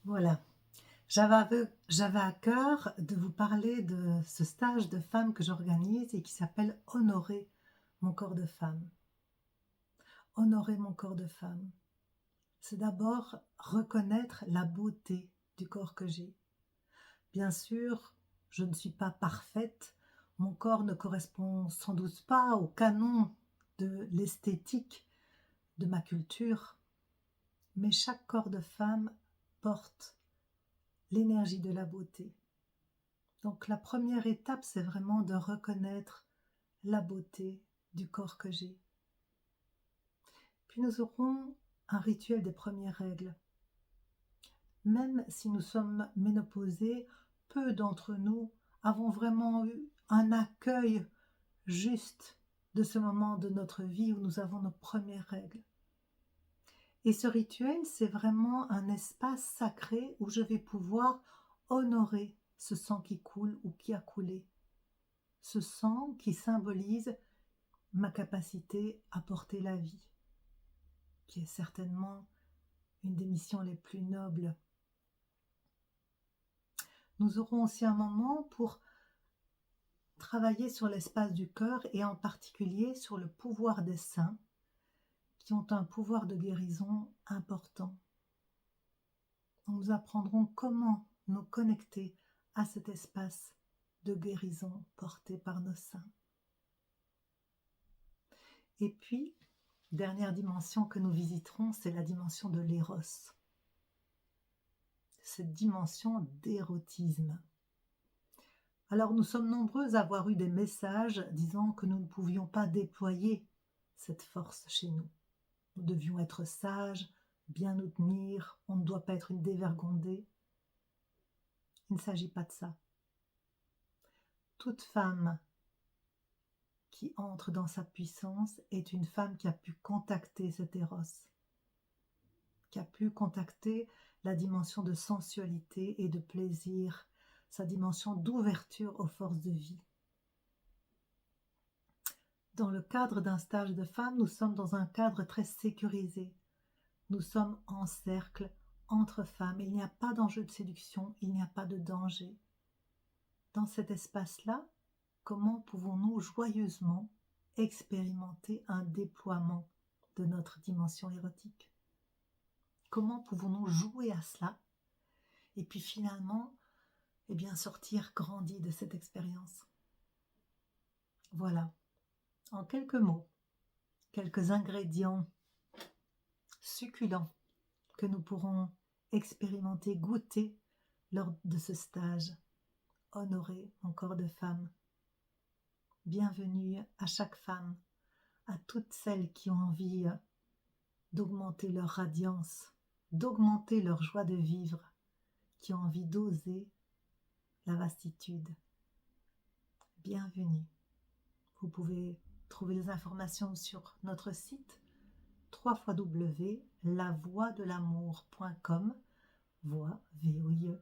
Voilà, j'avais à cœur de vous parler de ce stage de femme que j'organise et qui s'appelle «Honorer mon corps de femme». Honorer mon corps de femme, c'est d'abord reconnaître la beauté du corps que j'ai. Bien sûr, je ne suis pas parfaite, mon corps ne correspond sans doute pas au canon de l'esthétique de ma culture, mais chaque corps de femme porte l'énergie de la beauté. Donc la première étape, c'est vraiment de reconnaître la beauté du corps que j'ai. Puis nous aurons un rituel des premières règles. Même si nous sommes ménopausés, peu d'entre nous avons vraiment eu un accueil juste de ce moment de notre vie où nous avons nos premières règles. Et ce rituel, c'est vraiment un espace sacré où je vais pouvoir honorer ce sang qui coule ou qui a coulé. Ce sang qui symbolise ma capacité à porter la vie, qui est certainement une des missions les plus nobles. Nous aurons aussi un moment pour travailler sur l'espace du cœur et en particulier sur le pouvoir des saints qui ont un pouvoir de guérison important. Nous apprendrons comment nous connecter à cet espace de guérison porté par nos saints. Et puis, dernière dimension que nous visiterons, c'est la dimension de l'éros, cette dimension d'érotisme. Alors nous sommes nombreux à avoir eu des messages disant que nous ne pouvions pas déployer cette force chez nous. Nous devions être sages, bien nous tenir, on ne doit pas être une dévergondée. Il ne s'agit pas de ça. Toute femme qui entre dans sa puissance est une femme qui a pu contacter cet éros, qui a pu contacter la dimension de sensualité et de plaisir, sa dimension d'ouverture aux forces de vie. Dans le cadre d'un stage de femmes, nous sommes dans un cadre très sécurisé. Nous sommes en cercle, entre femmes. Il n'y a pas d'enjeu de séduction, il n'y a pas de danger. Dans cet espace-là, comment pouvons-nous joyeusement expérimenter un déploiement de notre dimension érotique? Comment pouvons-nous jouer à cela et puis finalement, sortir grandi de cette expérience? Voilà, en quelques mots, quelques ingrédients succulents que nous pourrons expérimenter, goûter lors de ce stage. Honorer mon corps de femme. Bienvenue à chaque femme, à toutes celles qui ont envie d'augmenter leur radiance, d'augmenter leur joie de vivre, qui ont envie d'oser la vastitude. Bienvenue. Vous pouvez trouver les informations sur notre site www.lavoiedelamour.com, voix, VOIE,